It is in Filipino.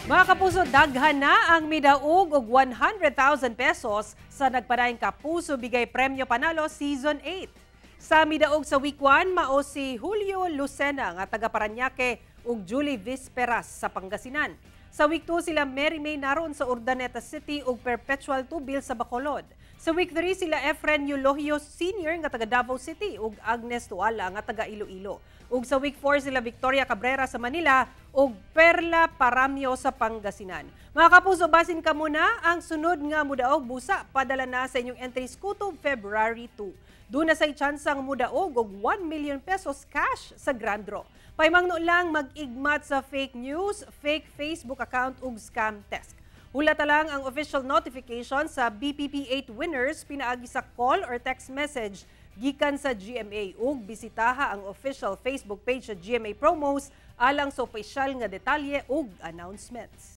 Mga kapuso, daghan na ang midaog og 100,000 pesos sa nagpadayong Kapuso Bigay Premyo Panalo Season 8. Sa midaog sa week 1, mao si Julio Lucena nga taga Parañaque ug Julie Visperas sa Pangasinan. Sa week 2 sila Mary May naroon sa Urdaneta City ug Perpetual Tubil sa Bacolod. Sa week 3 sila Efren Eulogio Sr. nga taga Davao City ug Agnes Tuala nga taga Iloilo. Ug sa week 4 sila Victoria Cabrera sa Manila ug Perla Paramio sa Pangasinan. Mga kapuso, basin ka muna ang sunod nga mudaog busa padala na sa inyong entries kutob February 2. Doon na say tsansang mudaog og 1 million pesos cash sa Grand Draw. Paimangno lang mag-igmat sa fake news, fake Facebook account ug scam test. Hulata lang ang official notification sa BPP 8 winners pinaagi sa call or text message gikan sa GMA ug bisitaha ang official Facebook page sa GMA Promos alang sa opisyal nga detalye ug announcements.